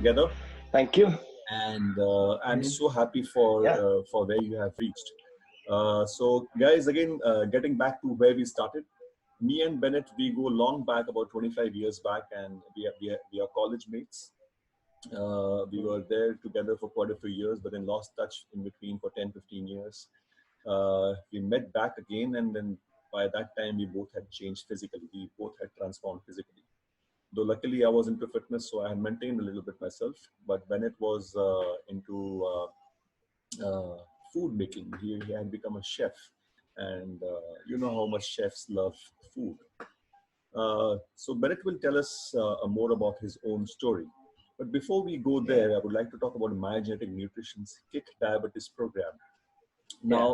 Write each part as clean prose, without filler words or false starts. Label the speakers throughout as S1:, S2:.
S1: together,
S2: Thank you.
S1: and I'm
S2: Mhm.
S1: so happy
S2: Yeah.
S1: for where you have reached. So, guys, again, getting back to where we started, me and Bennett, we go long back, about 25 years back, and we are college mates. We were there together for quite a few years, but then lost touch in between for 10, 15 years. We met back again, and then by that time, we both had changed physically. We both had transformed physically. Though luckily I was into fitness, so I had maintained a little bit myself. But Bennett was into food making. He had become a chef, and you know how much chefs love food. So Bennett will tell us more about his own story. But before we go
S2: Yeah.
S1: there, I would like to talk about My Genetic Nutrition's Kick Diabetes program.
S2: Yeah.
S1: Now,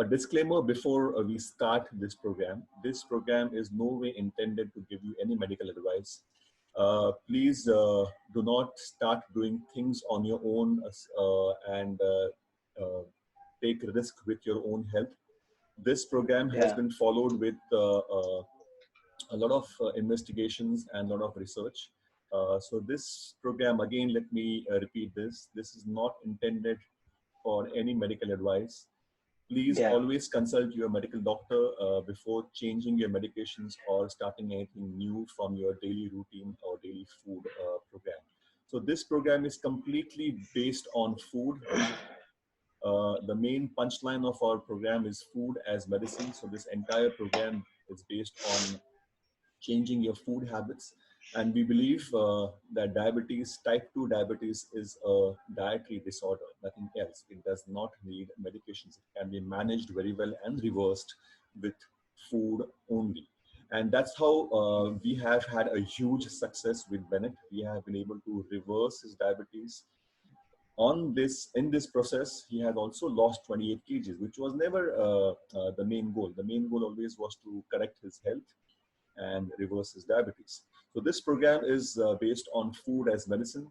S1: a disclaimer before we start this program. This program is no way intended to give you any medical advice. Please do not start doing things on your own and take risk with your own health. This program has
S2: Yeah.
S1: been followed with a lot of investigations and a lot of research. So this program, again, let me repeat this. This is not intended for any medical advice. Please
S2: Yeah.
S1: always consult your medical doctor before changing your medications or starting anything new from your daily routine or daily food program. So this program is completely based on food. The main punchline of our program is food as medicine. So this entire program is based on changing your food habits. And we believe that diabetes, type 2 diabetes, is a dietary disorder, nothing else. It does not need medications. It can be managed very well and reversed with food only. And that's how we have had a huge success with Bennett. We have been able to reverse his diabetes. In this process, he has also lost 28 kgs, which was never the main goal. The main goal always was to correct his health and reverse his diabetes. So this program is based on food as medicine.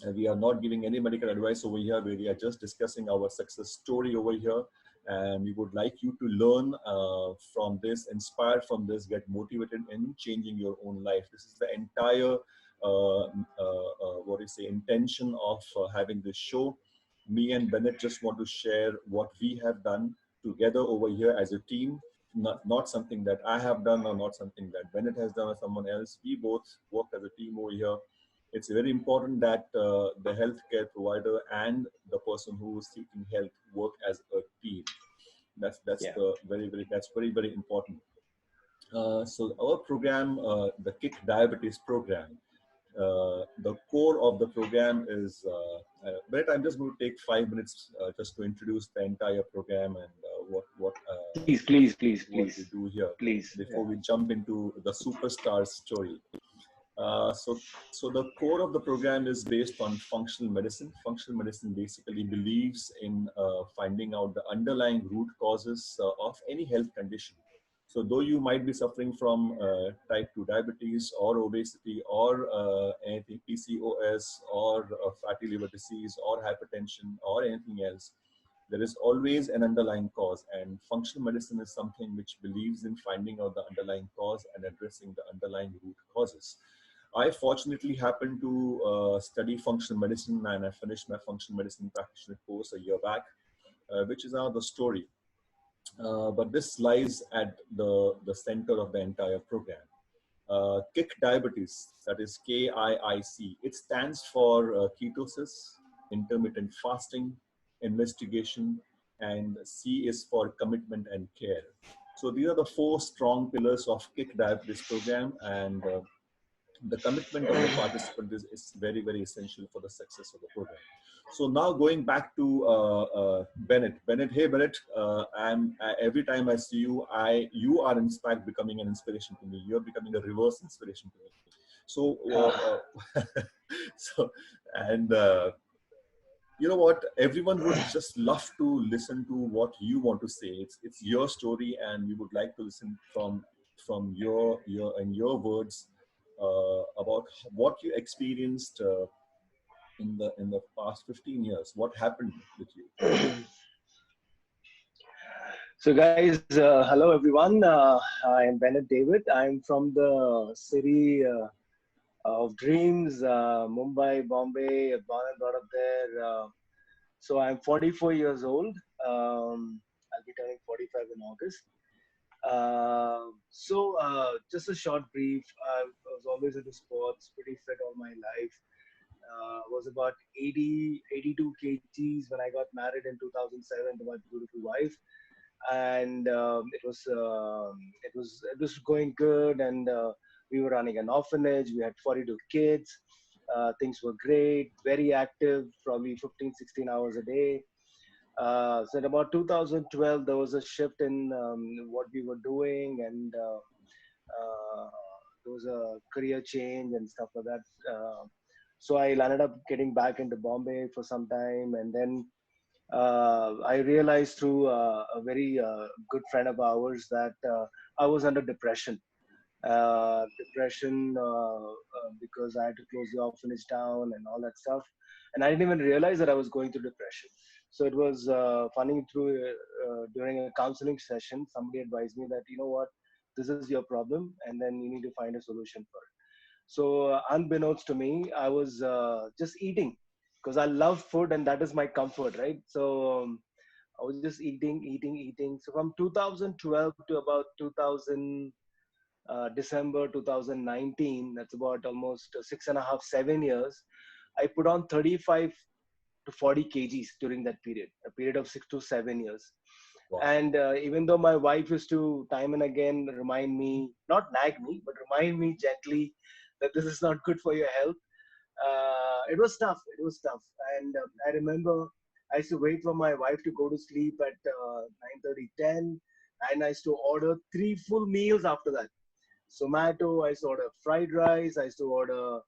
S1: And we are not giving any medical advice over here. We are just discussing our success story over here. And we would like you to learn from this, inspired from this, get motivated in changing your own life. This is the entire, what do you say, intention of having this show. Me and Bennett just want to share what we have done together over here as a team, not something that I have done or not something that Bennett has done or someone else. We both work as a team over here. It's very important that the healthcare provider and the person who is seeking help work as a team. That's
S2: Yeah.
S1: the that's very important. So our program, the Kick Diabetes program, the core of the program is. But I'm just going to take 5 minutes just to introduce the entire program and
S2: Please, please, please,
S1: what we
S2: please,
S1: do here
S2: please.
S1: before
S2: Yeah.
S1: we jump into the superstar story. Uh, so, so the core of the program is based on functional medicine. Functional medicine basically believes in finding out the underlying root causes of any health condition. So though you might be suffering from type 2 diabetes or obesity or anything PCOS or fatty liver disease or hypertension or anything else, there is always an underlying cause, and functional medicine is something which believes in finding out the underlying cause and addressing the underlying root causes. I fortunately happened to study functional medicine, and I finished my functional medicine practitioner course a year back, which is another story. But this lies at the center of the entire program. Kick Diabetes, that is KIIC, it stands for ketosis, intermittent fasting, investigation, and C is for commitment and care. So these are the four strong pillars of Kick Diabetes program, and the commitment of the participant is very essential for the success of the program. So now going back to Bennett. Hey Bennett, every time I see you, you are in fact becoming an inspiration to me. You're becoming a reverse inspiration to me. So, so and you know what? Everyone would just love to listen to what you want to say. It's your story, and we would like to listen from your words about what you experienced in the past 15 years. What happened with you?
S2: So, guys, hello everyone. I am Bennett David. I'm from the city of dreams. Mumbai, Bombay, born and brought up there. So I'm 44 years old. I'll be turning 45 in August. Just a short brief. I was always into sports, pretty fit all my life. Was about 80, 82 kgs when I got married in 2007 to my beautiful wife, and it was going good, and we were running an orphanage. We had 42 kids. Things were great, very active, probably 15, 16 hours a day. So in about 2012, there was a shift in what we were doing, and there was a career change and stuff like that. So I landed up getting back into Bombay for some time, and then I realized through a very good friend of ours that I was under depression. Because I had to close the orphanage down and all that stuff, and I didn't even realize that I was going through depression. So it was funny through during a counseling session, somebody advised me that, you know what, this is your problem, and then you need to find a solution for it. So unbeknownst to me, I was just eating because I love food and that is my comfort, right? So I was just eating, eating, eating. So from 2012 to about 2000, December 2019, that's about almost 6.5, 7 years. I put on 35 to 40 kgs during that period, a period of 6 to 7 years.
S1: Wow.
S2: And even though my wife used to time and again remind me, not nag me, but remind me gently that this is not good for your health, it was tough. It was tough. And I remember I used to wait for my wife to go to sleep at 9:30, 10, and I used to order three full meals after that. Zomato, I used to order fried rice, I used to order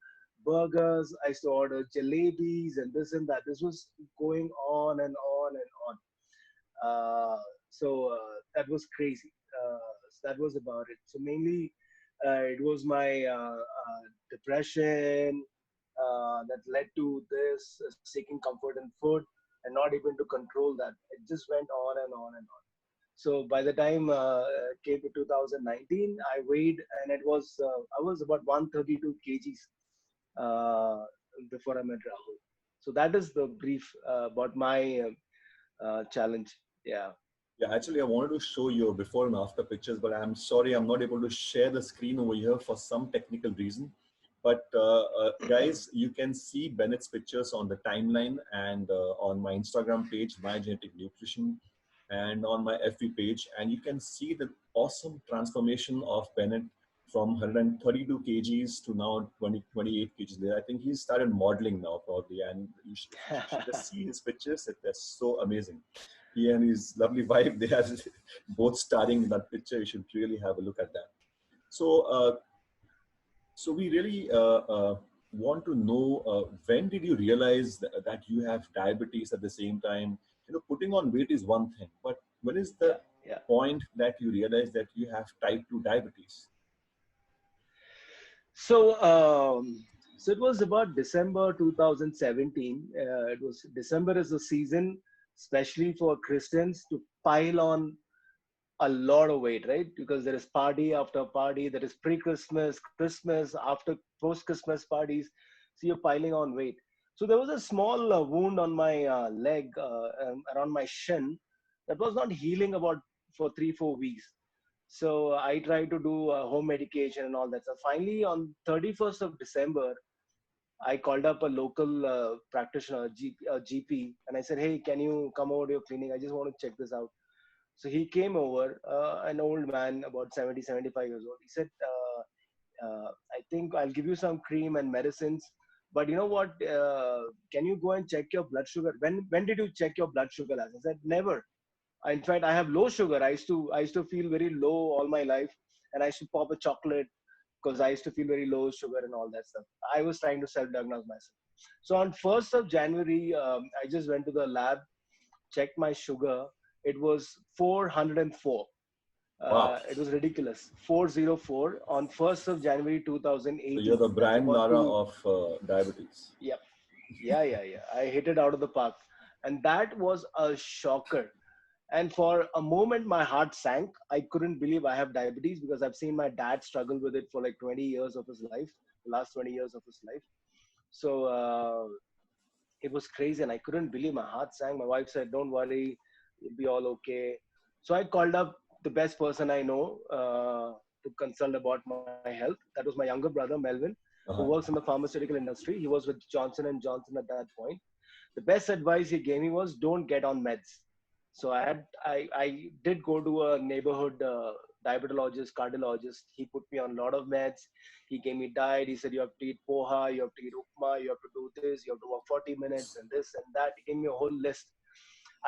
S2: burgers, I used to order jalebis and this and that. This was going on and on and on. That was crazy. So that was about it. So mainly, it was my depression that led to this seeking comfort in food and not able to control that. It just went on and on and on. So by the time came to 2019, I weighed, and I was about 132 kgs before I met Rahul. So that is the brief about my challenge. Yeah.
S1: Yeah, actually, I wanted to show you before and after pictures, but I'm sorry I'm not able to share the screen over here for some technical reason. But guys, you can see Bennett's pictures on the timeline and on my Instagram page, My Genetic Nutrition, and on my FB page. And you can see the awesome transformation of Bennett from 132 kgs to now 28 kgs there. I think he's started modeling now probably, and you should just see his pictures. They're so amazing. He and his lovely wife, they are both starring in that picture. You should really have a look at that. So, so we really want to know when did you realize that you have diabetes at the same time? You know, putting on weight is one thing, but when is the
S2: Yeah. Yeah.
S1: point that you realize that you have type 2 diabetes?
S2: So, so it was about December 2017. It was December is the season, especially for Christians, to pile on a lot of weight, right? Because there is party after party, there is pre-Christmas, Christmas, after post-Christmas parties. So you're piling on weight. So there was a small wound on my leg around my shin that was not healing about for 3, 4 weeks. So I tried to do home medication and all that. So finally, on 31st of December, I called up a local practitioner, GP, and I said, "Hey, can you come over to your clinic? I just want to check this out." So he came over, an old man, about 70, 75 years old. He said, I think I'll give you some cream and medicines. But you know what? Can you go and check your blood sugar? When did you check your blood sugar last? I said, never. In fact, I have low sugar. I used to feel very low all my life, and I used to pop a chocolate because I used to feel very low sugar and all that stuff. I was trying to self-diagnose myself. So on 1st of January, I just went to the lab, checked my sugar. It was 404.
S1: Wow.
S2: It was ridiculous. 404 on 1st of January
S1: So you're
S2: 2018.
S1: the
S2: That's
S1: Brian
S2: about
S1: Lara
S2: two.
S1: of diabetes.
S2: Yep. Yeah, yeah, yeah. I hit it out of the park. And that was a shocker. And for a moment, my heart sank. I couldn't believe I have diabetes because I've seen my dad struggle with it for like 20 years of his life. the last 20 years of his life. So it was crazy, and I couldn't believe. My heart sank. My wife said, "Don't worry, it'll be all okay." So I called up the best person I know to consult about my health. That was my younger brother Melvin, who works in the pharmaceutical industry. He was with Johnson and Johnson at that point. The best advice he gave me was, "Don't get on meds." So I did go to a neighborhood diabetologist, cardiologist. He put me on a lot of meds. He gave me diet. He said, "You have to eat poha, you have to eat upma, you have to do this, you have to walk 40 minutes and this and that." He gave me a whole list.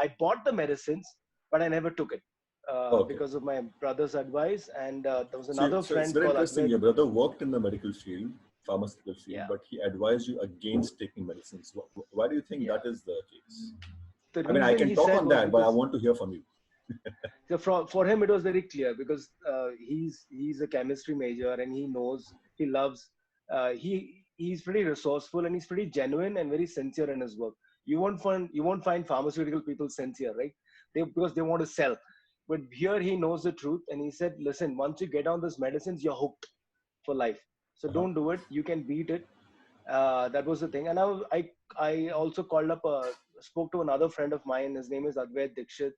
S2: I bought the medicines, but I never took it
S1: Okay.
S2: because of my brother's advice. And there was
S1: So,
S2: another
S1: so it's
S2: friend
S1: very
S2: called
S1: interesting.
S2: Advait.
S1: Your brother worked in the medical field, pharmaceutical field,
S2: Yeah,
S1: but he advised you against taking medicines. Why do you think
S2: yeah.
S1: that is the case?
S2: The
S1: I mean, I
S2: reason
S1: can
S2: he
S1: talk
S2: said
S1: on
S2: was
S1: that, but I
S2: because,
S1: want to hear from you.
S2: so for him it was very clear because he's a chemistry major, and he knows, he loves, he's pretty resourceful, and he's pretty genuine and very sincere in his work. You won't find pharmaceutical people sincere, right? Because they want to sell. But here he knows the truth, and he said, "Listen, once you get on these medicines, you're hooked for life. So
S1: Uh-huh.
S2: don't do it. You can beat it." That was the thing. And I also called up, spoke to another friend of mine. His name is Advait Dikshit,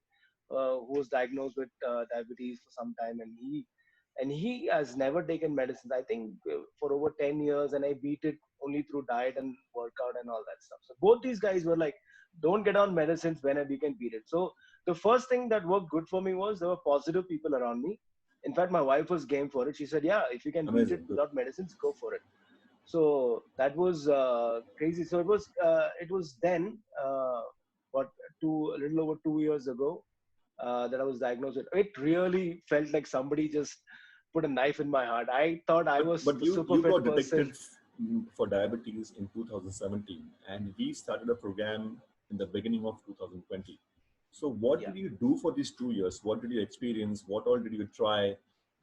S2: who was diagnosed with diabetes for some time, and he has never taken medicines. I think for over 10 years, and I beat it only through diet and workout and all that stuff. So both these guys were like, "Don't get on medicines whenever you can beat it." So the first thing that worked good for me was there were positive people around me. In fact, my wife was game for it. She said, "Yeah, if you can beat it
S1: Amazing. Good.
S2: without medicines, go for it." So that was crazy. So it was then what a little over 2 years ago that I was diagnosed with. It really felt like somebody just put a knife in my heart. I thought I
S1: But
S2: was
S1: but
S2: the
S1: you
S2: super
S1: you
S2: fit
S1: got
S2: person.
S1: detected for diabetes in 2017, and we started a program in the beginning of 2020. So what
S2: Yeah.
S1: did you do for these 2 years? What did you experience? What all did you try?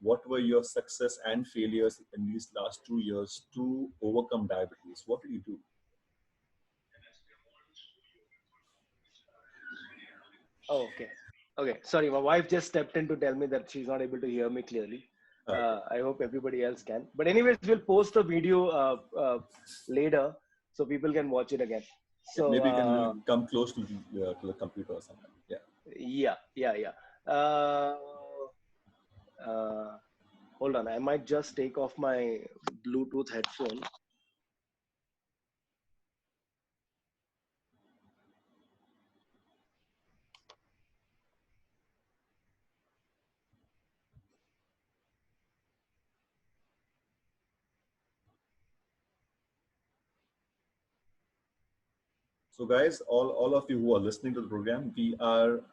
S1: What were your success and failures in these last 2 years to overcome diabetes? What did you do?
S2: Oh, okay. Okay. Sorry, my wife just stepped in to tell me that she's not able to hear me clearly.
S1: Okay.
S2: I hope everybody else can. But anyways, we'll post a video later so people can watch it again.
S1: Yeah,
S2: So
S1: maybe you can come close to the computer or something. Yeah.
S2: yeah, yeah, yeah. Uh, hold on, I might just take off my Bluetooth headphone.
S1: So guys, all of you who are listening to the program, we are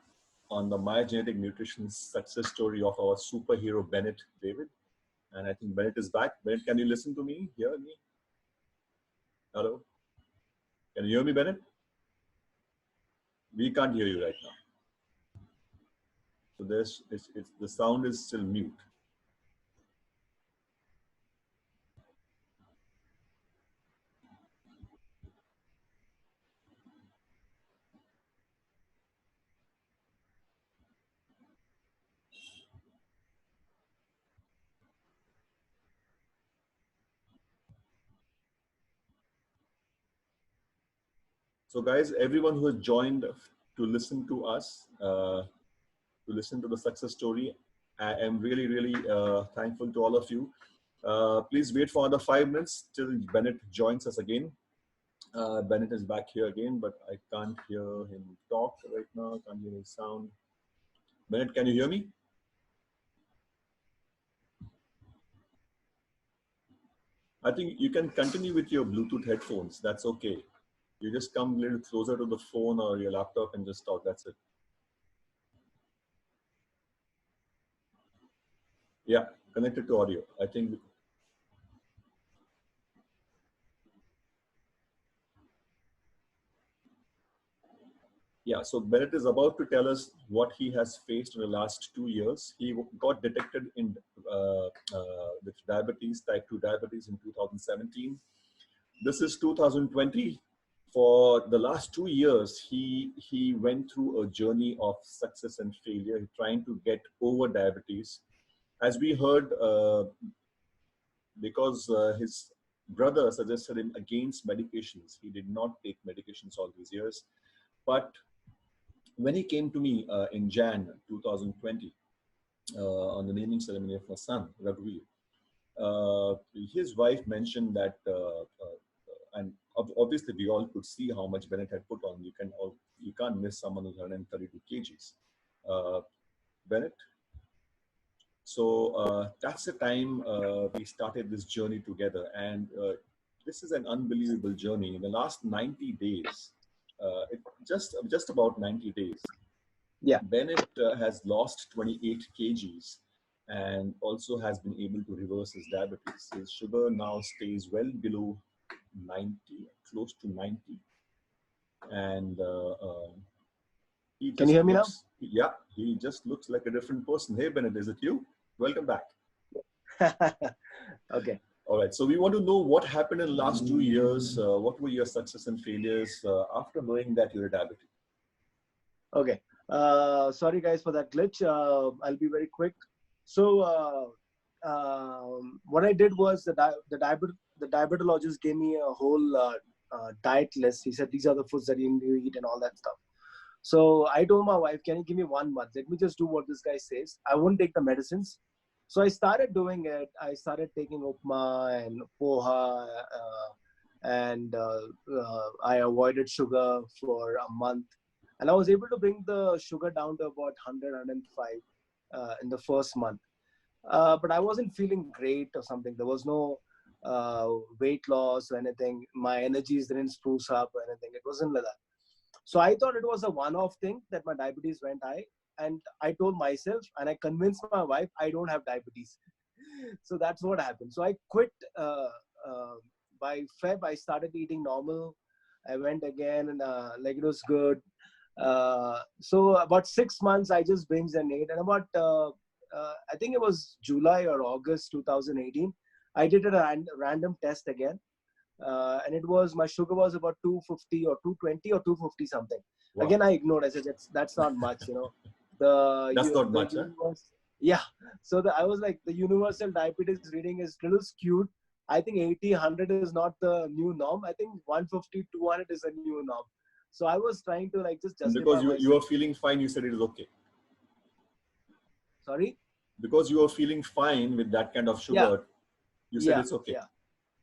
S1: on the My Genetic Nutrition success story of our superhero Bennett David. And I think Bennett is back. Bennett, can you listen to me? Hear me? Hello? Can you hear me, Bennett? We can't hear you right now. So the sound is still mute. So guys, everyone who has joined to listen to us, to listen to the success story, I am really, really thankful to all of you. Please wait for another 5 minutes till Bennett joins us again. Bennett is back here again, but I can't hear him talk right now. Can't hear his sound. Bennett, can you hear me? I think you can continue with your Bluetooth headphones. That's okay. You just come a little closer to the phone or your laptop and just talk. That's it. Yeah, connected to audio. I think. Yeah, so Bennett is about to tell us what he has faced in the last 2 years. He got detected in with diabetes, type 2 diabetes in 2017. This is 2020. For the last 2 years, he went through a journey of success and failure, trying to get over diabetes. As we heard, because his brother suggested him against medications. He did not take medications all these years. But when he came to me in Jan 2020 on the naming ceremony of my son, Raghuveer, his wife mentioned that, and obviously we all could see how much Bennett had put on. You can't miss someone who's 132 kgs. Bennett. So that's the time we started this journey together, and this is an unbelievable journey. In the last 90 days, just about 90 days,
S2: Yeah.
S1: Bennett has lost 28 kgs and also has been able to reverse his diabetes. His sugar now stays well below 90, close to 90, and he
S2: Can you
S1: just
S2: hear me now?
S1: looks, yeah, he just looks like a different person. Hey, Bennett, is it you? Welcome back.
S2: Okay.
S1: All right. So we want to know what happened in the last 2 years. What were your success and failures after knowing that you're a diabetic?
S2: Okay. Sorry guys for that glitch. I'll be very quick. So what I did was the diabetologist gave me a whole diet list. He said these are the foods that you need to eat and all that stuff. So I told my wife, can you give me 1 month? Let me just do what this guy says. I won't take the medicines. So I started doing it. I started taking upma and poha, and I avoided sugar for a month. And I was able to bring the sugar down to about 100, 105 in the first month. But I wasn't feeling great or something. There was no weight loss or anything. My energies didn't spruce up or anything. It wasn't like that. So I thought it was a one-off thing that my diabetes went high. And I told myself and I convinced my wife I don't have diabetes. So that's what happened. So I quit. By Feb, I started eating normal. I went again and like it was good. So about 6 months, I just binged and ate. And about, I think it was July or August 2018, I did a random test again. And it was, my sugar was about 250 or 220 or 250 something.
S1: Wow.
S2: Again, I ignored. I said, that's not much, you know.
S1: That's not much, huh?
S2: Yeah. So I was like, the universal diabetes reading is little skewed. I think 80, 100 is not the new norm. I think 150, 200 is a new norm. So I was trying to like just justify
S1: because you
S2: myself.
S1: were feeling fine, you said it is okay.
S2: Sorry?
S1: Because you were feeling fine with that kind of sugar, you said it's okay.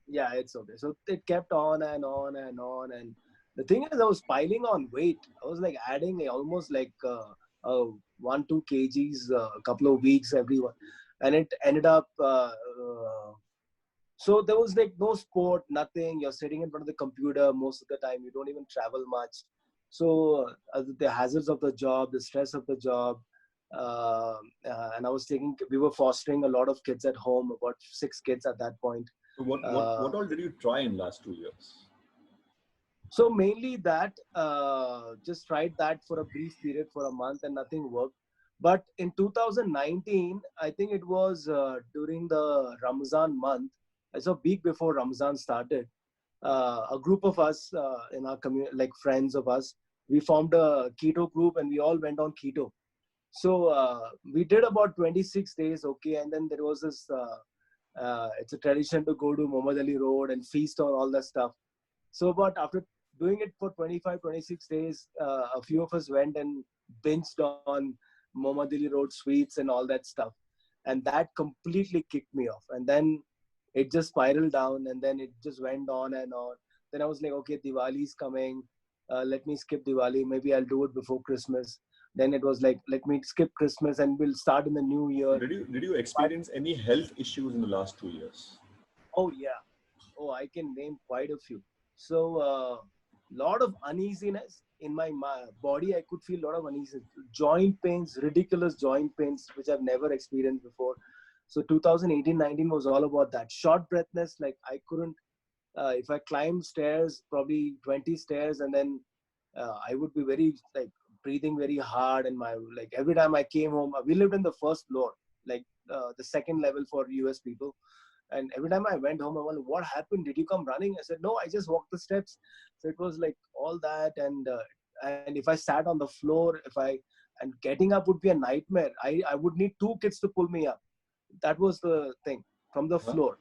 S2: Yeah, it's okay. So it kept on and on and on. And the thing is, I was piling on weight. I was like adding almost like 1-2 kgs a couple of weeks everyone. And it ended up, so there was like no sport, nothing. You're sitting in front of the computer most of the time. You don't even travel much. So the hazards of the job, the stress of the job, and we were fostering a lot of kids at home, about 6 kids at that point.
S1: So what all did you try in last 2 years?
S2: So mainly that, just tried that for a brief period for a month and nothing worked. But in 2019, I think it was during the Ramzan month, so a week before Ramzan started, a group of us in our community, like friends of us, we formed a keto group and we all went on keto. So we did about 26 days, okay, and then there was this, it's a tradition to go to Muhammad Ali Road and feast on all that stuff. So but after doing it for 25, 26 days, a few of us went and binged on Muhammad Ali Road sweets and all that stuff. And that completely kicked me off. And then it just spiraled down and then it just went on and on. Then I was like, okay, Diwali's coming. Let me skip Diwali. Maybe I'll do it before Christmas. Then it was like, let me skip Christmas and we'll start in the new year.
S1: Did you experience any health issues in the last 2 years?
S2: Oh, yeah. Oh, I can name quite a few. So, lot of uneasiness in my body. I could feel a lot of uneasiness. Joint pains, ridiculous joint pains, which I've never experienced before. So 2018-19 was all about that. Short breathness, like I couldn't, if I climbed stairs, probably 20 stairs, and then I would be very like breathing very hard. And like every time I came home, we lived in the first floor, like the second level for US people. And every time I went home, I wondered, what happened? Did you come running? I said, no, I just walked the steps. So it was like all that. And if I sat on the floor, and getting up would be a nightmare. I would need 2 kids to pull me up. That was the thing from the floor.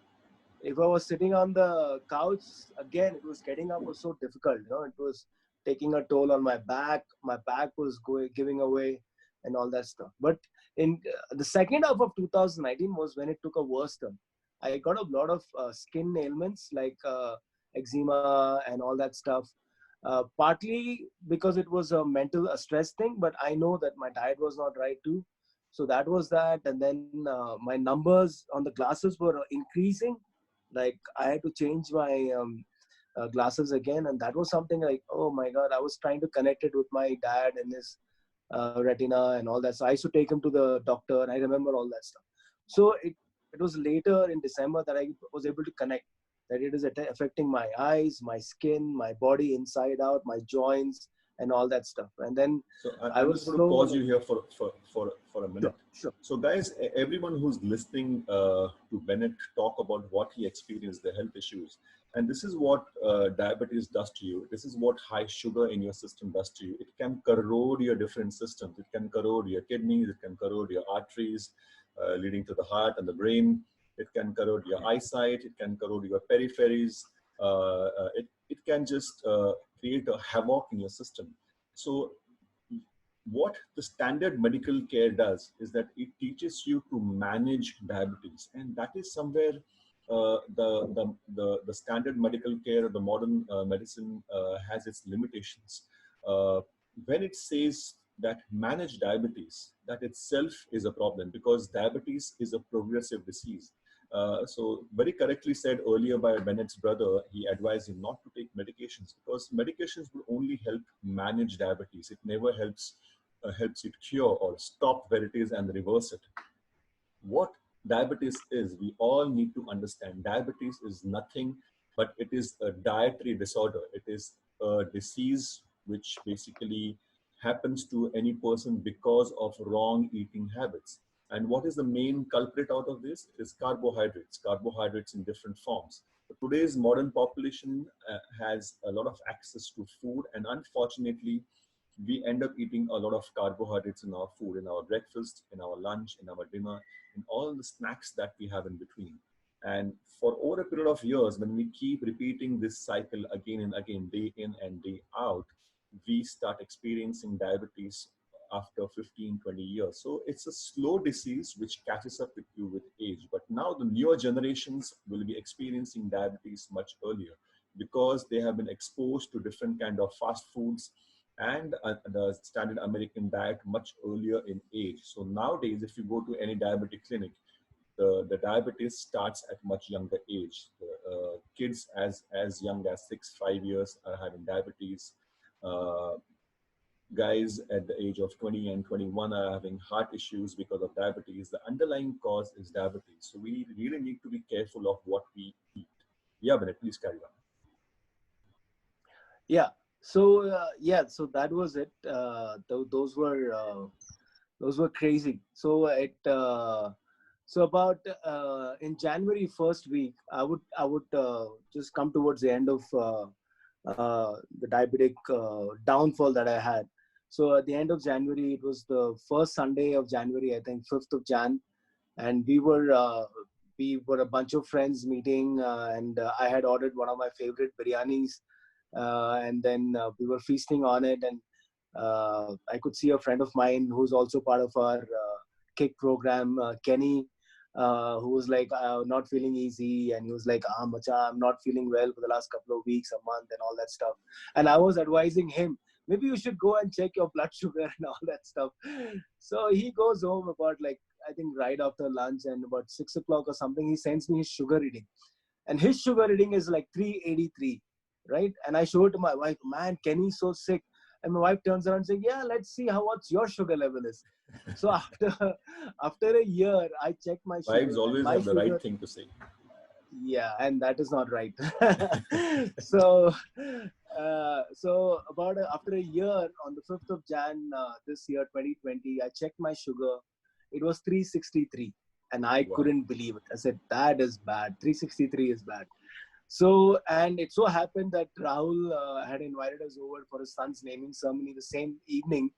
S2: if I was sitting on the couch, again, it was getting up was so difficult. It was taking a toll on my back. My back was giving away and all that stuff. But in the second half of 2019 was when it took a worse turn. I got a lot of skin ailments like eczema and all that stuff. Partly because it was a stress thing, but I know that my diet was not right too. So that was that. And then my numbers on the glasses were increasing. Like I had to change my glasses again. And that was something like, oh my God, I was trying to connect it with my dad and his retina and all that. So I used to take him to the doctor, and I remember all that stuff. So it was later in December that I was able to connect that it is affecting my eyes, my skin, my body inside out, my joints, and all that stuff. And then
S1: So
S2: I
S1: I'm
S2: was
S1: just going to pause you here for a minute.
S2: Sure.
S1: So guys, everyone who's listening to Bennett talk about what he experienced, the health issues, and this is what diabetes does to you. This is what high sugar in your system does to you. It can corrode your different systems. It can corrode your kidneys. It can corrode your arteries, leading to the heart and the brain. It can corrode your eyesight. It can corrode your peripheries. It can just create a havoc in your system. So what the standard medical care does is that it teaches you to manage diabetes, and that is somewhere the standard medical care, the modern medicine has its limitations. When it says that manage diabetes, that itself is a problem, because diabetes is a progressive disease. So very correctly said earlier by Bennett's brother, he advised him not to take medications, because medications will only help manage diabetes. It never helps it cure or stop where it is and reverse it. What diabetes is, we all need to understand. Diabetes is nothing but it is a dietary disorder. It is a disease which basically happens to any person because of wrong eating habits. And what is the main culprit out of this? It is carbohydrates in different forms. Today's modern population has a lot of access to food, and unfortunately, we end up eating a lot of carbohydrates in our food, in our breakfast, in our lunch, in our dinner, in all the snacks that we have in between. And for over a period of years, when we keep repeating this cycle again and again, day in and day out, we start experiencing diabetes after 15, 20 years. So it's a slow disease which catches up with you with age. But now the newer generations will be experiencing diabetes much earlier, because they have been exposed to different kind of fast foods and the standard American diet much earlier in age. So nowadays, if you go to any diabetic clinic, the diabetes starts at much younger age. Kids as young as 6, 5 years are having diabetes. Guys at the age of 20 and 21 are having heart issues because of diabetes. The underlying cause is diabetes. So we really need to be careful of what we eat. Yeah, Bennett, please carry on.
S2: Yeah. So so that was it. Those were crazy. So so about in January first week, I would just come towards the end of the diabetic downfall that I had. So at the end of January, it was the first Sunday of January, I think 5th of Jan, and we were a bunch of friends meeting, and I had ordered one of my favorite biryanis. And then we were feasting on it, and I could see a friend of mine who's also part of our kick program, Kenny, who was like not feeling easy, and he was like, macha, I'm not feeling well for the last couple of weeks, a month, and all that stuff. And I was advising him, maybe you should go and check your blood sugar and all that stuff. So he goes home about, like, I think right after lunch, and about 6 o'clock or something, he sends me his sugar reading, and his sugar reading is like 383. Right? And I showed it to my wife, man, Kenny's so sick. And my wife turns around and says, yeah, let's see what's your sugar level is. So after a year, I checked my sugar.
S1: Wives always have the right thing to say.
S2: Yeah, and that is not right. So about after a year, on the 5th of Jan this year, 2020, I checked my sugar. It was 363. And I couldn't believe it. I said, that is bad. 363 is bad. So, and it so happened that Rahul had invited us over for his son's naming ceremony the same evening.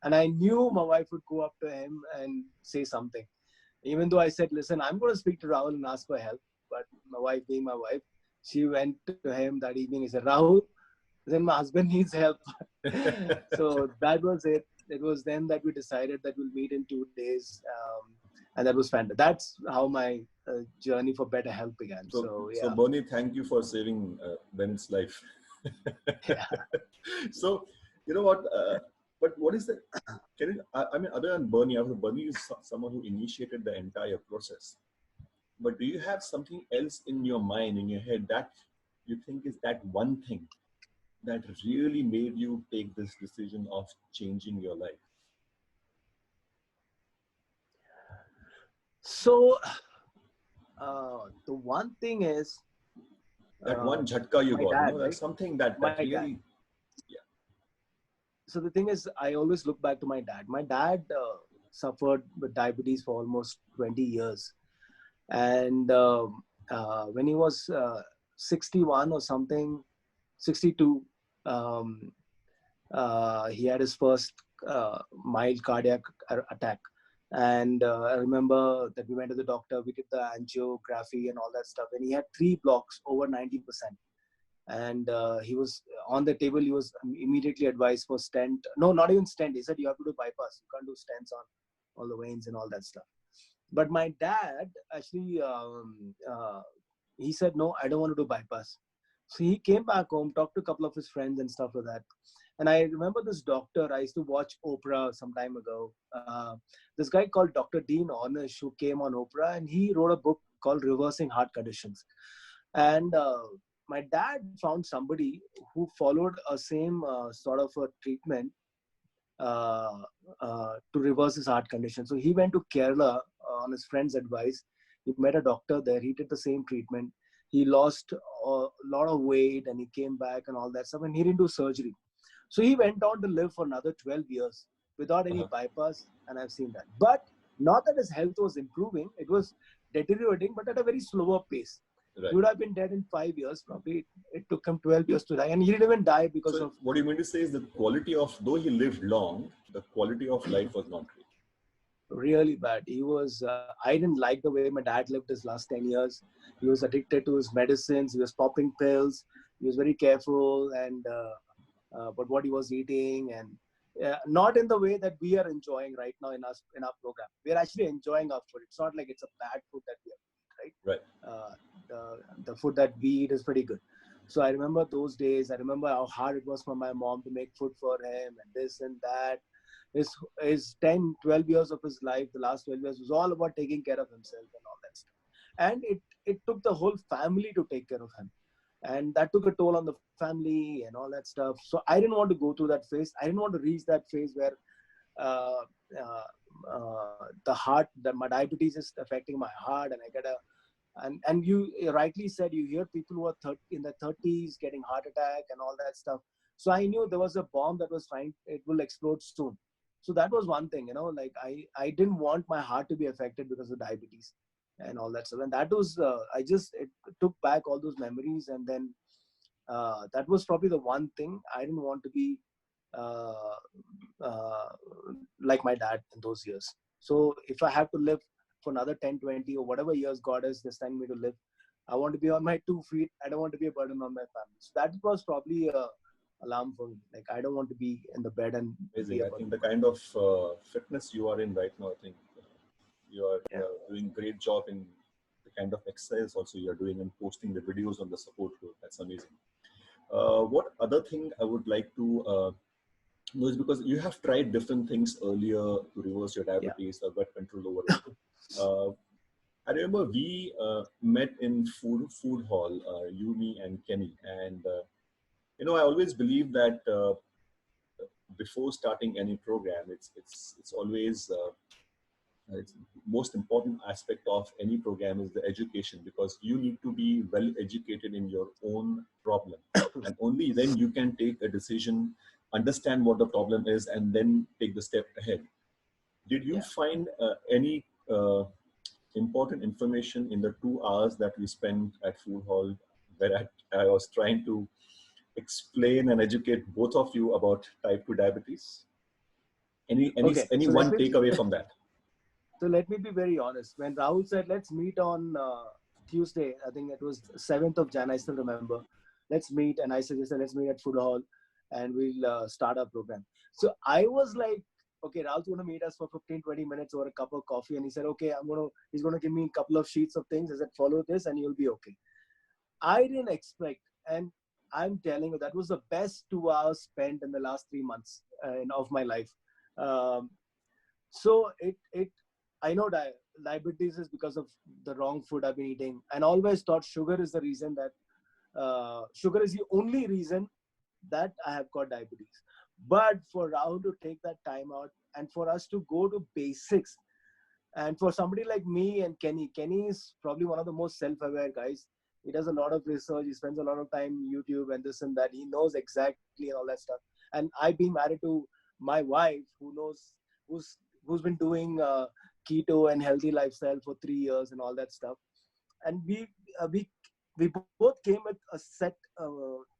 S2: And I knew my wife would go up to him and say something. Even though I said, listen, I'm going to speak to Rahul and ask for help. But my wife being my wife, she went to him that evening. He said, Rahul, then my husband needs help. So that was it. It was then that we decided that we'll meet in 2 days. And that was fantastic. That's how my journey for better health began. So
S1: So
S2: yeah.
S1: Bernie, thank you for saving Ben's life.
S2: Yeah.
S1: So, you know what? But what is the? Can you? I mean, other than Bernie, Bernie is someone who initiated the entire process. But do you have something else in your mind, in your head, that you think is that one thing that really made you take this decision of changing your life?
S2: So the one thing is
S1: That one jhatka you
S2: my
S1: got,
S2: dad,
S1: that's
S2: right?
S1: something that
S2: My dad.
S1: really. Yeah.
S2: So the thing is, I always look back to my dad. My dad suffered with diabetes for almost 20 years. And when he was 61 or something, 62, um, he had his first mild cardiac attack. And I remember that we went to the doctor, we did the angiography and all that stuff. And he had 3 blocks over 90%. And he was on the table. He was immediately advised for stent. No, not even stent. He said, you have to do bypass. You can't do stents on all the veins and all that stuff. But my dad actually, he said, no, I don't want to do bypass. So he came back home, talked to a couple of his friends and stuff like that. And I remember this doctor, I used to watch Oprah some time ago. This guy called Dr. Dean Ornish, who came on Oprah, and he wrote a book called Reversing Heart Conditions. And my dad found somebody who followed a same sort of a treatment to reverse his heart condition. So he went to Kerala on his friend's advice. He met a doctor there. He did the same treatment. He lost a lot of weight and he came back and all that stuff. And he didn't do surgery. So he went on to live for another 12 years without any bypass. And I've seen that. But not that his health was improving. It was deteriorating, but at a very slower pace.
S1: Right.
S2: He would have been dead in 5 years. Probably it took him 12 years to die. And he didn't even die because of...
S1: What you mean to say is the quality of, though he lived long, the quality of life was not great.
S2: Really bad. He was, I didn't like the way my dad lived his last 10 years. He was addicted to his medicines. He was popping pills. He was very careful and but what he was eating, and not in the way that we are enjoying right now in our program. We are actually enjoying our food. It's not like it's a bad food that we have, right? The food that we eat is pretty good. So I remember those days. I remember how hard it was for my mom to make food for him and this and that. His 10, 12 years of his life, the last 12 years, was all about taking care of himself and all that stuff. And it took the whole family to take care of him. And that took a toll on the family and all that stuff. So I didn't want to go through that phase. I didn't want to reach that phase where the heart, that my diabetes is affecting my heart, and I get and you rightly said, you hear people who are in their 30s getting heart attack and all that stuff. So I knew there was a bomb that was trying, it will explode soon. So that was one thing, like I didn't want my heart to be affected because of diabetes and all that stuff. And that was, it took back all those memories. And then that was probably the one thing. I didn't want to be like my dad in those years. So if I have to live for another 10, 20 or whatever years God has destined me to live, I want to be on my 2 feet. I don't want to be a burden on my family. So that was probably a alarm for me. Like, I don't want to be in the bed and...
S1: Amazing. I think the kind of fitness you are in right now, I think you are doing great job in the kind of exercise also you are doing and posting the videos on the support group. That's amazing. What other thing I would like to know is, because you have tried different things earlier to reverse your diabetes or get control over it. I remember we met in food hall, you, me, and Kenny, and I always believe that before starting any program, it's always it's most important aspect of any program is the education, because you need to be well educated in your own problem, and only then you can take a decision, understand what the problem is, and then take the step ahead. Did you find any important information in the 2 hours that we spent at Food Hall, where I was trying to explain and educate both of you about type 2 diabetes? Any one takeaway from that?
S2: So let me be very honest. When Rahul said, let's meet on Tuesday, I think it was 7th of Jan, I still remember. Let's meet. And I suggested, let's meet at Food Hall and we'll start our program. So I was like, okay, Rahul's going to meet us for 15, 20 minutes over a cup of coffee. And he said, okay, he's going to give me a couple of sheets of things. I said, follow this and you'll be okay. I didn't expect. And I'm telling you, that was the best 2 hours spent in the last 3 months of my life. Um, so I know diabetes is because of the wrong food I've been eating, and always thought sugar is the reason that sugar is the only reason that I have got diabetes. But for Rahul to take that time out and for us to go to basics, and for somebody like me and Kenny is probably one of the most self-aware guys. He does a lot of research. He spends a lot of time on YouTube and this and that. He knows exactly and all that stuff. And I've been married to my wife, who knows, who's been doing keto and healthy lifestyle for 3 years and all that stuff. And we both came with a set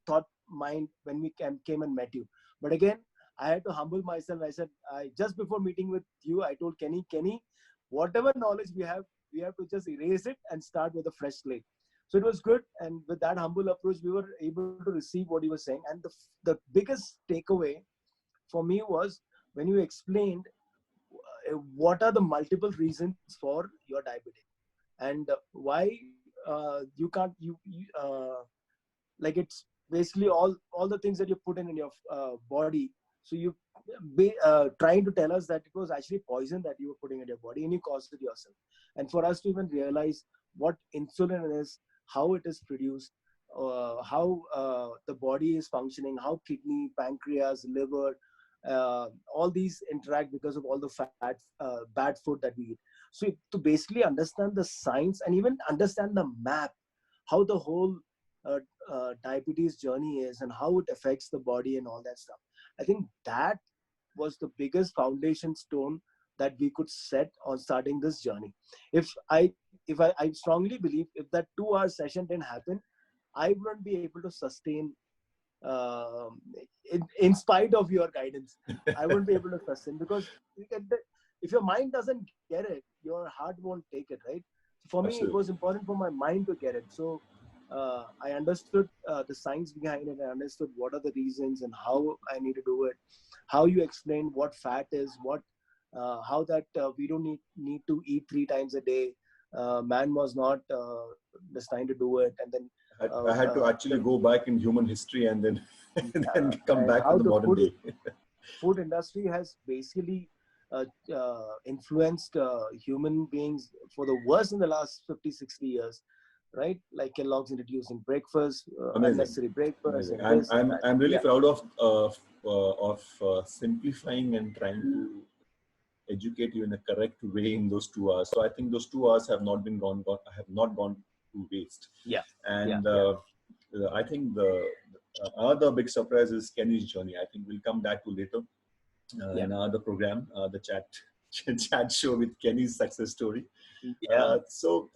S2: thought mind when we came and met you. But again, I had to humble myself. I said, just before meeting with you, I told Kenny, whatever knowledge we have to just erase it and start with a fresh slate. So it was good. And with that humble approach, we were able to receive what he was saying. And the biggest takeaway for me was when you explained what are the multiple reasons for your diabetes and why you can't, like it's basically all the things that you put in your body. So you trying to tell us that it was actually poison that you were putting in your body and you caused it yourself. And for us to even realize what insulin is, how it is produced, how the body is functioning, how kidney, pancreas, liver, all these interact because of all the fat, bad food that we eat. So to basically understand the science and even understand the map, how the whole diabetes journey is and how it affects the body and all that stuff. I think that was the biggest foundation stone that we could set on starting this journey. I strongly believe if that 2 hour session didn't happen, I wouldn't be able to sustain, in spite of your guidance, I wouldn't be able to sustain, because if your mind doesn't get it, your heart won't take it, right? For me,
S1: Absolutely.
S2: it was important for my mind to get it. So I understood the science behind it. I understood what are the reasons and how I need to do it. How you explain what fat is, how that we don't need to eat 3 times a day. Man was not designed to do it, and then
S1: I had to actually go back in human history and then then come back to the modern day.
S2: Food industry has basically influenced human beings for the worst in the last 50-60 years, right? Like Kellogg's introducing breakfast, unnecessary breakfast.
S1: I'm really proud of simplifying and trying to educate you in a correct way in those 2 hours. So I think those 2 hours have not gone to waste.
S2: Yeah.
S1: And I think the other big surprise is Kenny's journey. I think we'll come back to later in another program, the chat show with Kenny's success story. So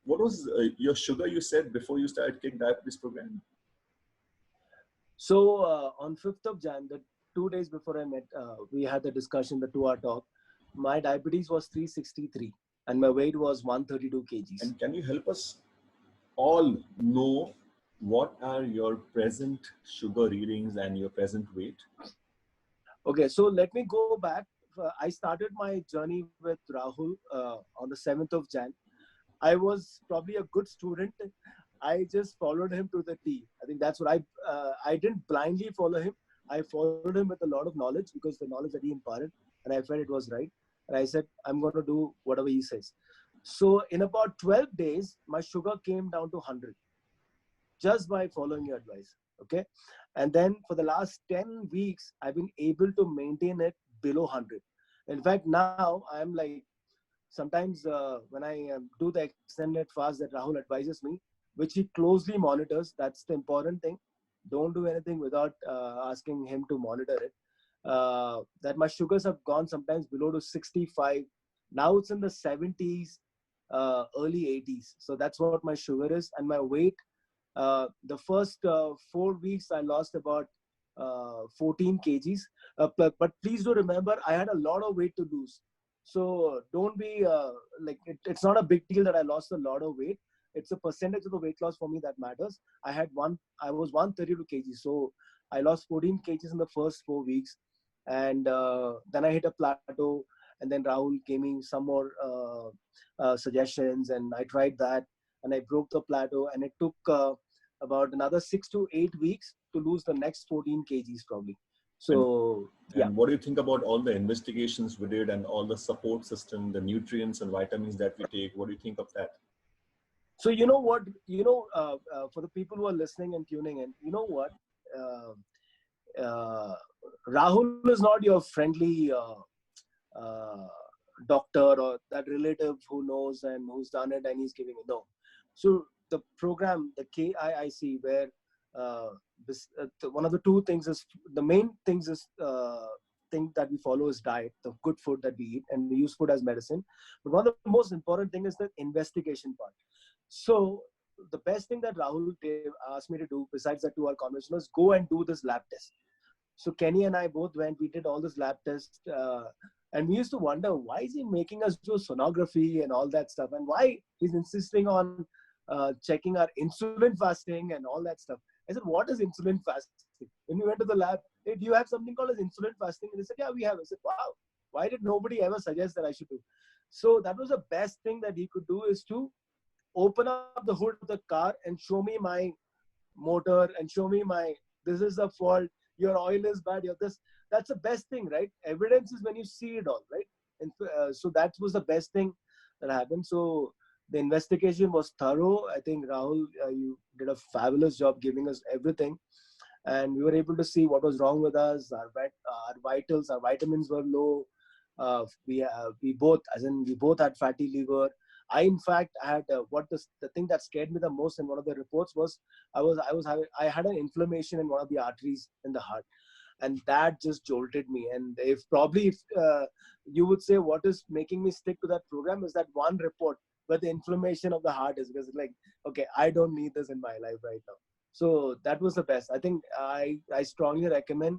S1: what was your sugar you said before you started Kick Diabetes program?
S2: So on 5th of Jan, the 2 days before I met, we had the discussion, the 2 hour talk. My diabetes was 363 and my weight was 132 kgs.
S1: And can you help us all know what are your present sugar readings and your present weight?
S2: Okay, so let me go back. I started my journey with Rahul on the 7th of Jan. I was probably a good student. I just followed him to the T. I think that's what I didn't blindly follow him. I followed him with a lot of knowledge because the knowledge that he imparted, and I felt it was right. And I said, I'm going to do whatever he says. So in about 12 days, my sugar came down to 100 just by following your advice. Okay. And then for the last 10 weeks, I've been able to maintain it below 100. In fact, now I'm like, sometimes when I do the extended fast that Rahul advises me, which he closely monitors, that's the important thing. Don't do anything without asking him to monitor it. That my sugars have gone sometimes below to 65. Now it's in the 70s, early 80s. So that's what my sugar is. And my weight, the first 4 weeks, I lost about 14 kgs. But please do remember, I had a lot of weight to lose. So don't be like it's not a big deal that I lost a lot of weight. It's a percentage of the weight loss for me that matters. I was 132 kgs, so I lost 14 kgs in the first 4 weeks, and then I hit a plateau. And then Rahul gave me some more suggestions, and I tried that, and I broke the plateau. And it took about another 6 to 8 weeks to lose the next 14 kgs probably.
S1: And
S2: So yeah.
S1: and what do you think about all the investigations we did and all the support system, the nutrients and vitamins that we take? What do you think of that?
S2: So you know what, for the people who are listening and tuning in, you know what, uh, uh, Rahul is not your friendly uh, doctor or that relative who knows and who's done it and he's giving it. No. So the program, the KIIC, where one of the two things is, the main things is thing that we follow is diet, the good food that we eat, and we use food as medicine. But one of the most important thing is the investigation part. So the best thing that Rahul asked me to do, besides that 2 hour conversation, was go and do this lab test. So Kenny and I both went, we did all this lab test, and we used to wonder, why is he making us do sonography and all that stuff? And why he's insisting on checking our insulin fasting and all that stuff. I said, what is insulin fasting? When we went to the lab, hey, do you have something called as insulin fasting? And they said, yeah, we have. I said, wow, why did nobody ever suggest that I should do? So that was the best thing that he could do, is to open up the hood of the car and show me my motor and show me this is the fault, your oil is bad, your this. That's the best thing, right? Evidence is when you see it all, right? And so that was the best thing that happened. So the investigation was thorough. I think Rahul, you did a fabulous job giving us everything, and we were able to see what was wrong with us. Our vitals, our vitamins were low. We both, as in we both had fatty liver. I in fact had the thing that scared me the most in one of the reports was I had an inflammation in one of the arteries in the heart, and that just jolted me. And if you would say what is making me stick to that program is that one report where the inflammation of the heart is, because like, okay, I don't need this in my life right now. So that was the best. I think I strongly recommend,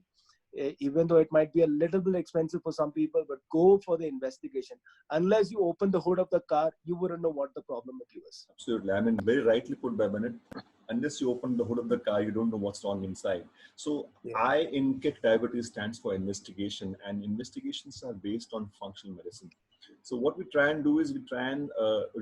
S2: even though it might be a little bit expensive for some people, but go for the investigation. Unless you open the hood of the car, you wouldn't know what the problem with you is.
S1: Absolutely. I mean, very rightly put by Bennett. Unless you open the hood of the car, you don't know what's wrong inside. So
S2: Yeah.
S1: I in KIT Diabetes stands for investigation, and investigations are based on functional medicine. So what we try and do is we try and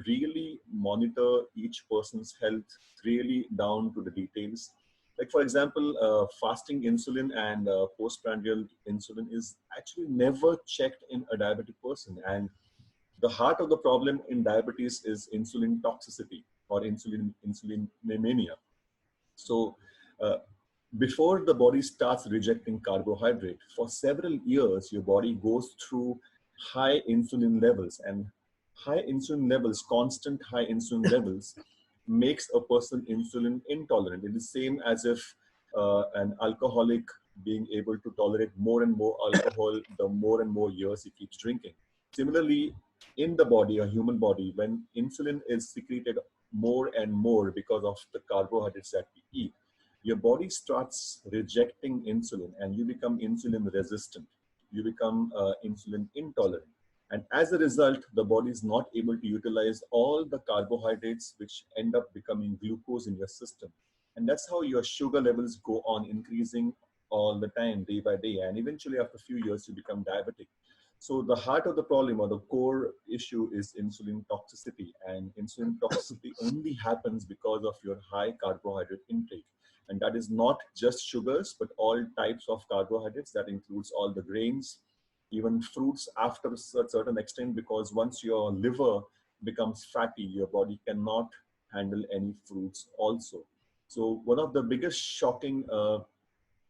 S1: really monitor each person's health really down to the details. Like for example, fasting insulin and postprandial insulin is actually never checked in a diabetic person. And the heart of the problem in diabetes is insulin toxicity or insulin mania. So uh, before the body starts rejecting carbohydrate, for several years, your body goes through high insulin levels, and high insulin levels, constant high insulin levels makes a person insulin intolerant. It is the same as if an alcoholic being able to tolerate more and more alcohol the more and more years he keeps drinking. Similarly, in the body, a human body, when insulin is secreted more and more because of the carbohydrates that we eat, your body starts rejecting insulin and you become insulin resistant. You become insulin intolerant. And as a result, the body is not able to utilize all the carbohydrates which end up becoming glucose in your system. And that's how your sugar levels go on increasing all the time, day by day. And eventually, after a few years, you become diabetic. So the heart of the problem or the core issue is insulin toxicity. And insulin toxicity only happens because of your high carbohydrate intake. And that is not just sugars, but all types of carbohydrates. That includes all the grains, even fruits after a certain extent, because once your liver becomes fatty, your body cannot handle any fruits also. So one of the biggest shocking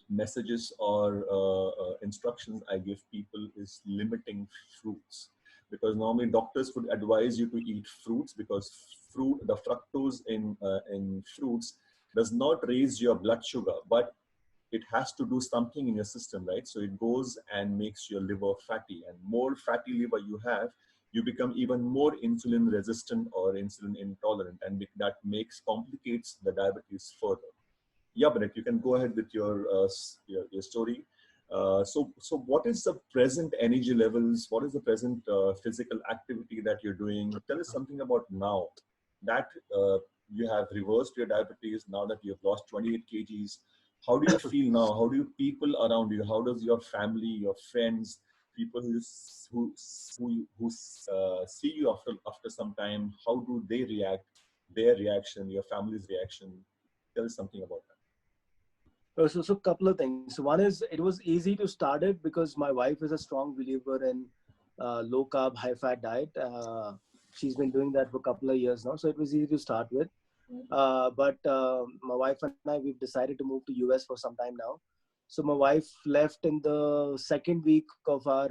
S1: messages or instructions I give people is limiting fruits, because normally doctors would advise you to eat fruits because the fructose in fruits does not raise your blood sugar, but it has to do something in your system, right? So it goes and makes your liver fatty, and more fatty liver you have, you become even more insulin resistant or insulin intolerant, and that complicates the diabetes further. Yeah, Bennett, you can go ahead with your story. So what is the present energy levels? What is the present physical activity that you're doing? Tell us something about now that you have reversed your diabetes, now that you've lost 28 kgs. How do you feel now? How do you people around you? How does your family, your friends, people who see you after some time? How do they react? Their reaction, your family's reaction. Tell us something about that.
S2: So couple of things. So one is it was easy to start it because my wife is a strong believer in low carb, high fat diet. She's been doing that for a couple of years now, so it was easy to start with. But my wife and I, we've decided to move to US for some time now. So my wife left in the second week of our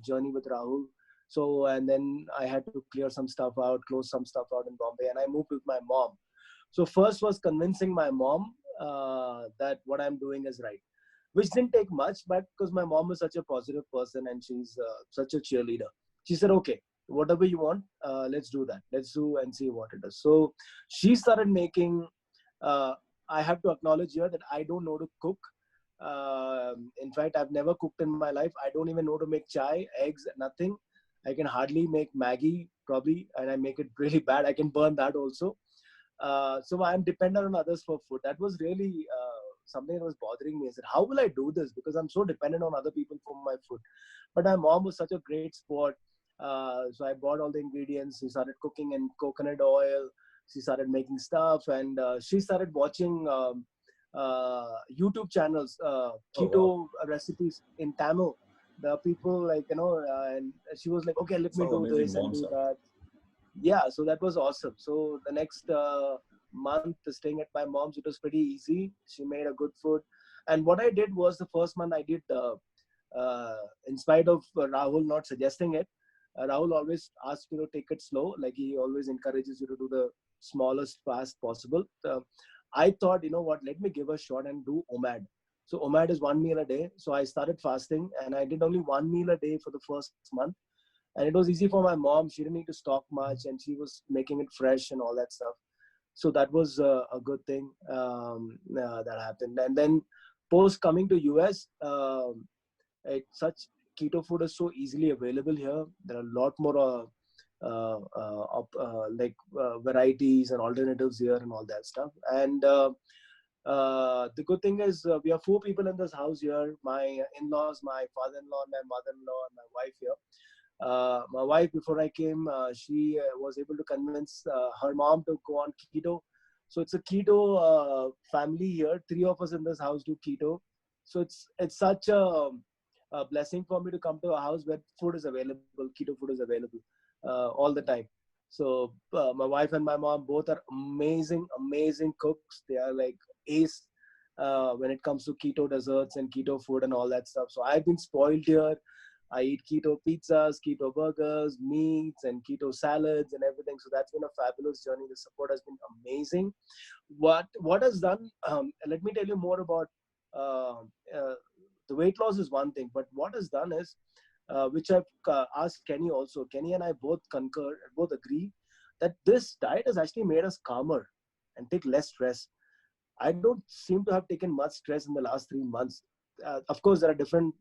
S2: journey with Rahul. So and then I had to clear some stuff out, close some stuff out in Bombay, and I moved with my mom. So first was convincing my mom that what I'm doing is right, which didn't take much, but because my mom is such a positive person and she's such a cheerleader, she said, okay, whatever you want, let's do that. Let's do and see what it is. So she started making, uh, I have to acknowledge here that I don't know to cook. In fact, I've never cooked in my life. I don't even know to make chai, eggs, nothing. I can hardly make Maggie, probably, and I make it really bad. I can burn that also. So I'm dependent on others for food. That was really something that was bothering me. I said, how will I do this? Because I'm so dependent on other people for my food. But my mom was such a great sport. So I bought all the ingredients. She started cooking in coconut oil. She started making stuff, and she started watching YouTube channels,
S1: Oh wow!
S2: keto recipes in Tamil. The people and she was like, okay, let
S1: That's
S2: me
S1: how
S2: do
S1: amazing
S2: this and
S1: moms
S2: do
S1: are.
S2: that. Yeah, so that was awesome. So the next month staying at my mom's, it was pretty easy. She made a good food. And what I did was the first month I did, in spite of Rahul not suggesting it, Rahul always asks you to take it slow. Like he always encourages you to do the smallest fast possible. I thought, you know what, let me give a shot and do OMAD. So OMAD is 1 meal a day. So I started fasting and I did only 1 meal a day for the first month, and it was easy for my mom. She didn't need to stock much and she was making it fresh and all that stuff. So that was a good thing that happened. And then post coming to US, such keto food is so easily available here. There are a lot more varieties and alternatives here and all that stuff. And the good thing is we are four people in this house here: my in-laws, my father-in-law, my mother-in-law, and my wife here. My wife, before I came, she was able to convince her mom to go on keto. So it's a keto family here. Three of us in this house do keto. So it's such a blessing for me to come to a house where food is available, keto food is available all the time. So my wife and my mom both are amazing, amazing cooks. They are like ace when it comes to keto desserts and keto food and all that stuff. So I've been spoiled here. I eat keto pizzas, keto burgers, meats, and keto salads and everything. So that's been a fabulous journey. The support has been amazing. What has done? Let me tell you more about uh, uh, the weight loss is one thing, but what has done is, which I've asked Kenny also. Kenny and I both concur, both agree that this diet has actually made us calmer and take less stress. I don't seem to have taken much stress in the last 3 months. Of course, there are different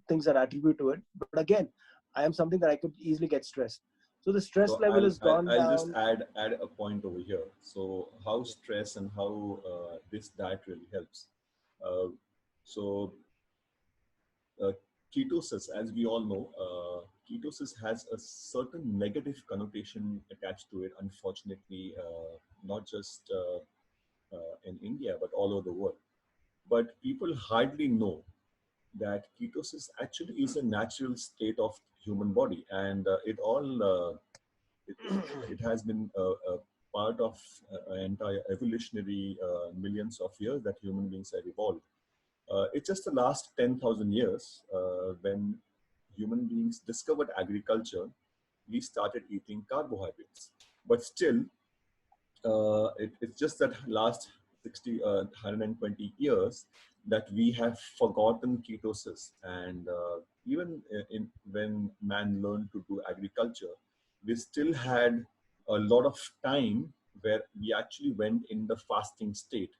S2: things that attribute to it, but again, I am something that I could easily get stressed. So the stress
S1: So
S2: level has gone
S1: I'll just
S2: down.
S1: add a point over here. So how stress and how this diet really helps. Uh, so uh, ketosis, as we all know, ketosis has a certain negative connotation attached to it. Unfortunately, not just in India but all over the world. But people hardly know that ketosis actually is a natural state of human body, and it, it has been a part of an entire evolutionary millions of years that human beings have evolved. It's just the last 10,000 years when human beings discovered agriculture, we started eating carbohydrates. But still, it's just that last 120 years that we have forgotten ketosis. And even when man learned to do agriculture, we still had a lot of time where we actually went in the fasting state.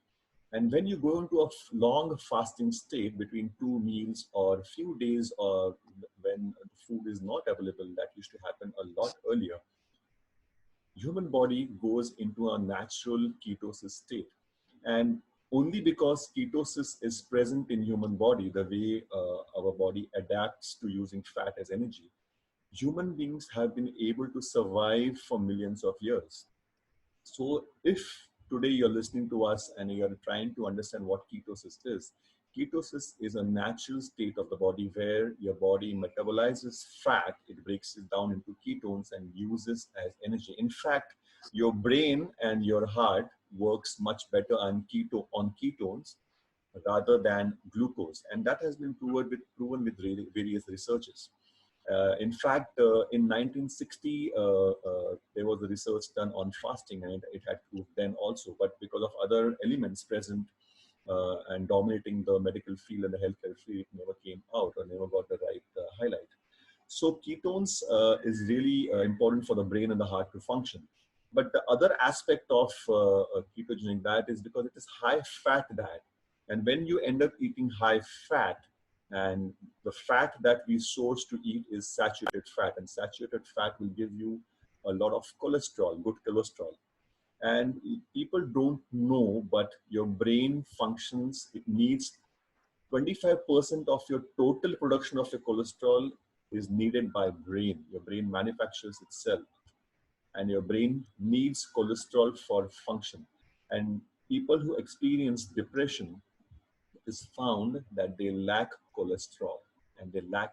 S1: And when you go into a long fasting state between two meals or a few days, or when food is not available, that used to happen a lot earlier, human body goes into a natural ketosis state. And only because ketosis is present in human body, the way our body adapts to using fat as energy, human beings have been able to survive for millions of years. So if today you're listening to us and you're trying to understand what ketosis is a natural state of the body where your body metabolizes fat, it breaks it down into ketones and uses as energy. In fact, your brain and your heart works much better on ketones rather than glucose, and that has been proven with various researches. In fact, in 1960, there was a research done on fasting, and it had proved then also. But because of other elements present and dominating the medical field and the healthcare field, it never came out or never got the right highlight. So ketones is really important for the brain and the heart to function. But the other aspect of a ketogenic diet is because it is high fat diet. And when you end up eating high fat, and the fat that we source to eat is saturated fat, and saturated fat will give you a lot of cholesterol, good cholesterol. And people don't know, but your brain functions, it needs 25% of your total production of your cholesterol is needed by brain. Your brain manufactures itself, and your brain needs cholesterol for function. And people who experience depression, it is found that they lack cholesterol and they lack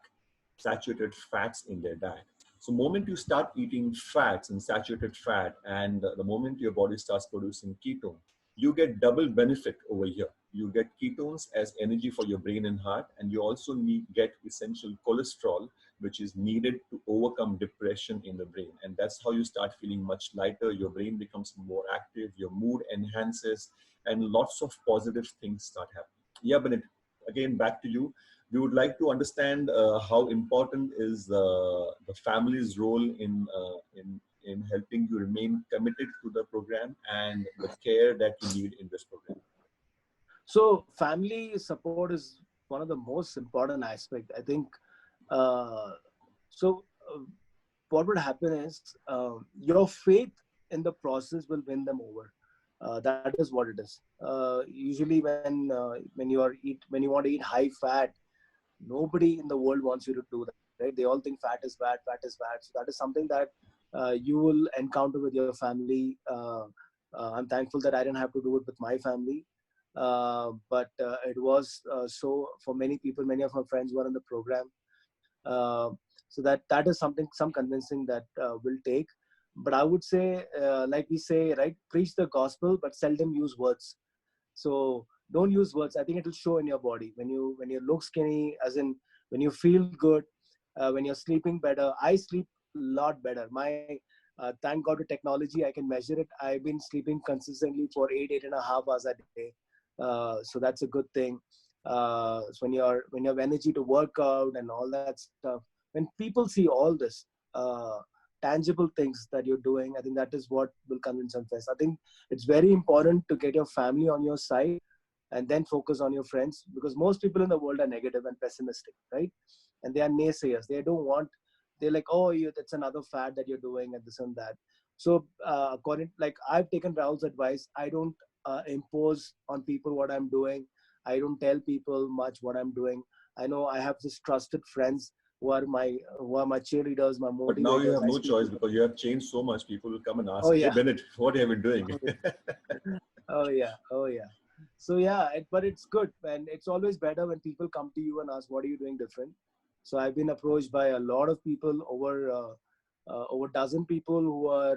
S1: saturated fats in their diet. So moment you start eating fats and saturated fat, and the moment your body starts producing ketone, you get double benefit over here. You get ketones as energy for your brain and heart, and you also get essential cholesterol, which is needed to overcome depression in the brain. And that's how you start feeling much lighter. Your brain becomes more active, your mood enhances, and lots of positive things start happening. Yeah, Benit, again, back to you. We would like to understand how important is the family's role in helping you remain committed to the program and the care that you need in this program.
S2: So family support is one of the most important aspect, I think. Uh, so what would happen is your faith in the process will win them over. That is what it is. Usually, when you want to eat high fat, nobody in the world wants you to do that, right? They all think fat is bad, fat is bad. So that is something that you will encounter with your family. I'm thankful that I didn't have to do it with my family. But it was so for many people, many of my friends were in the program. Uh, so that is something, some convincing that will take. But I would say, like we say, right, preach the gospel, but seldom use words. So don't use words. I think it will show in your body when you look skinny, as in when you feel good, when you're sleeping better. I sleep a lot better. My thank God to technology, I can measure it. I've been sleeping consistently for 8.5 hours a day. So that's a good thing. So when you have energy to work out and all that stuff, when people see all this tangible things that you're doing, I think that is what will convince them first. I think it's very important to get your family on your side and then focus on your friends, because most people in the world are negative and pessimistic, right? And they are naysayers. They don't want, they're like, oh, that's another fad that you're doing and this and that. So according, like, I've taken Rahul's advice. I don't impose on people what I'm doing. I don't tell people much what I'm doing. I know I have just trusted friends who are my cheerleaders, my
S1: But now you
S2: motivators.
S1: have
S2: I
S1: no
S2: speak to
S1: choice
S2: them.
S1: because you have changed so much. People will come and
S2: Oh
S1: ask, "Hey
S2: yeah.
S1: Bennett, what have you been doing?"
S2: Oh yeah. Oh yeah. Oh yeah. So yeah, but it's good, and it's always better when people come to you and ask, "What are you doing different?" So I've been approached by a lot of people, over a dozen people who are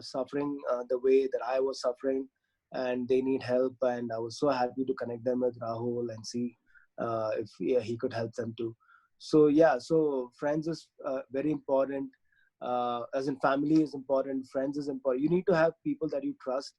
S2: suffering the way that I was suffering, and they need help. And I was so happy to connect them with Rahul and see if he could help them too. So yeah, so friends is very important. As in family is important, friends is important. You need to have people that you trust,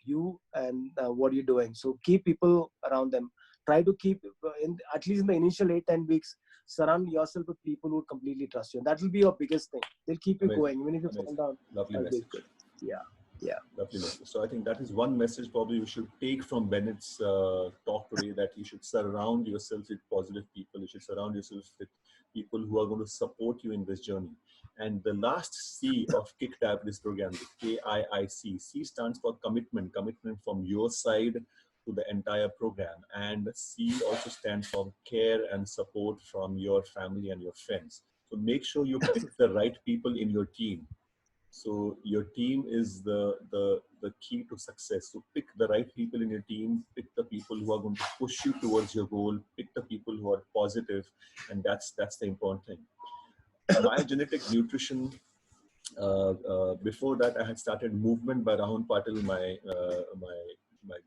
S2: you and what you're doing. So keep people around them. Try to keep in at least in the initial 8-10 weeks. Surround yourself with people who completely trust you. And that will be your biggest thing. They'll keep you
S1: Amazing,
S2: going even if you fall
S1: amazing,
S2: down.
S1: lovely
S2: That'll be
S1: message.
S2: good. Yeah. Yeah.
S1: Lovely, lovely. So I think that is one message probably you should take from Bennett's talk today, that you should surround yourself with positive people. You should surround yourself with people who are going to support you in this journey. And the last C of Kick Diabetes program, the KIIC, C stands for commitment, commitment from your side to the entire program. And C also stands for care and support from your family and your friends. So make sure you pick the right people in your team. So your team is the key to success. So pick the right people in your team, pick the people who are going to push you towards your goal, pick the people who are positive, and that's the important thing. My genetic nutrition, before that I had started Movement by Rahul Patil, my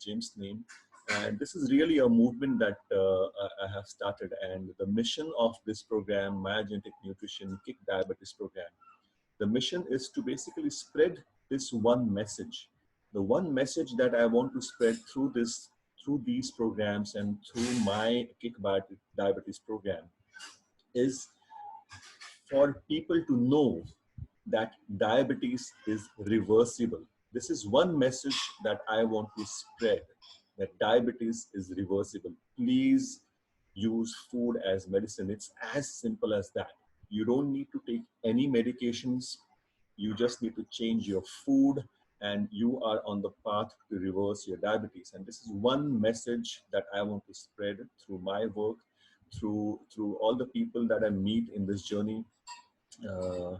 S1: James name. And this is really a movement that I have started. And the mission of this program, My Genetic Nutrition Kick Diabetes program, the mission is to basically spread this one message. The one message that I want to spread through these programs and through my Kick Diabetes program is for people to know that diabetes is reversible. This is one message that I want to spread, that diabetes is reversible. Please use food as medicine. It's as simple as that. You don't need to take any medications. You just need to change your food and you are on the path to reverse your diabetes. And this is one message that I want to spread through my work, through all the people that I meet in this journey. Yeah,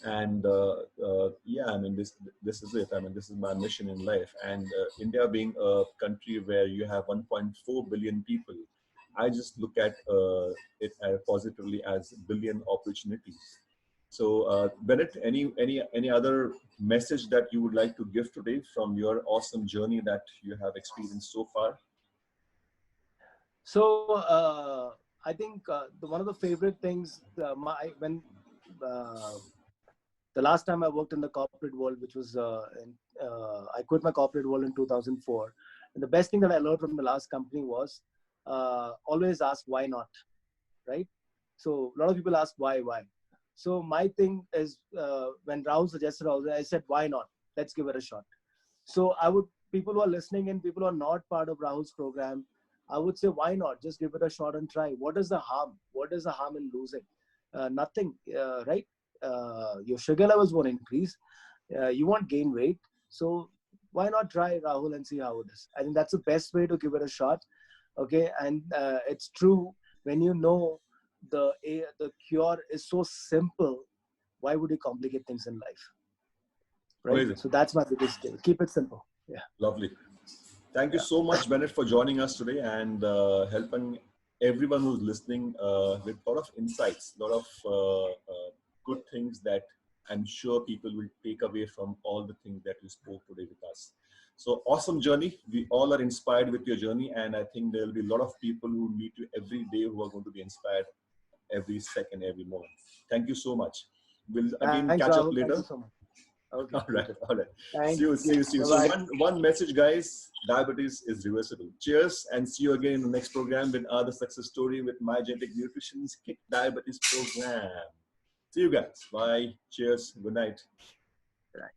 S1: I mean, this is it. I mean, this is my mission in life. And India being a country where you have 1.4 billion people, I just look at it positively as billion opportunities. So Bennett, any other message that you would like to give today from your awesome journey that you have experienced so far?
S2: So I think one of the favorite things when the last time I worked in the corporate world, which was I quit my corporate world in 2004. And the best thing that I learned from the last company was always ask why not, right? So a lot of people ask why. So my thing is when Rahul suggested all that, I said why not? Let's give it a shot. So people who are listening and people who are not part of Rahul's program, I would say why not? Just give it a shot and try. What is the harm? What is the harm in losing? Nothing, right? Your sugar levels won't increase. You won't gain weight. So why not try, Rahul, and see how it is? I think that's the best way to give it a shot. Okay, and it's true, when you know the cure is so simple, why would you complicate things in life? Right.
S1: Amazing.
S2: So that's my biggest thing. Keep it simple. Yeah.
S1: Lovely. Thank you so much, Bennett, for joining us today and helping everyone who's listening with a lot of insights, a lot of good things that I'm sure people will take away from all the things that you spoke today with us. So awesome journey. We all are inspired with your journey, and I think there will be a lot of people who meet you every day who are going to be inspired every second, every moment. Thank you so much. We'll again
S2: Thanks,
S1: catch
S2: Rahul.
S1: up later.
S2: Thank you so much. Okay.
S1: All right.
S2: Thank
S1: See you. So one message, guys, diabetes is reversible. Cheers, and see you again in the next program with other success story with My Genetic Nutrition's Kick Diabetes program. See you guys. Bye. Cheers. Good night.
S2: Right.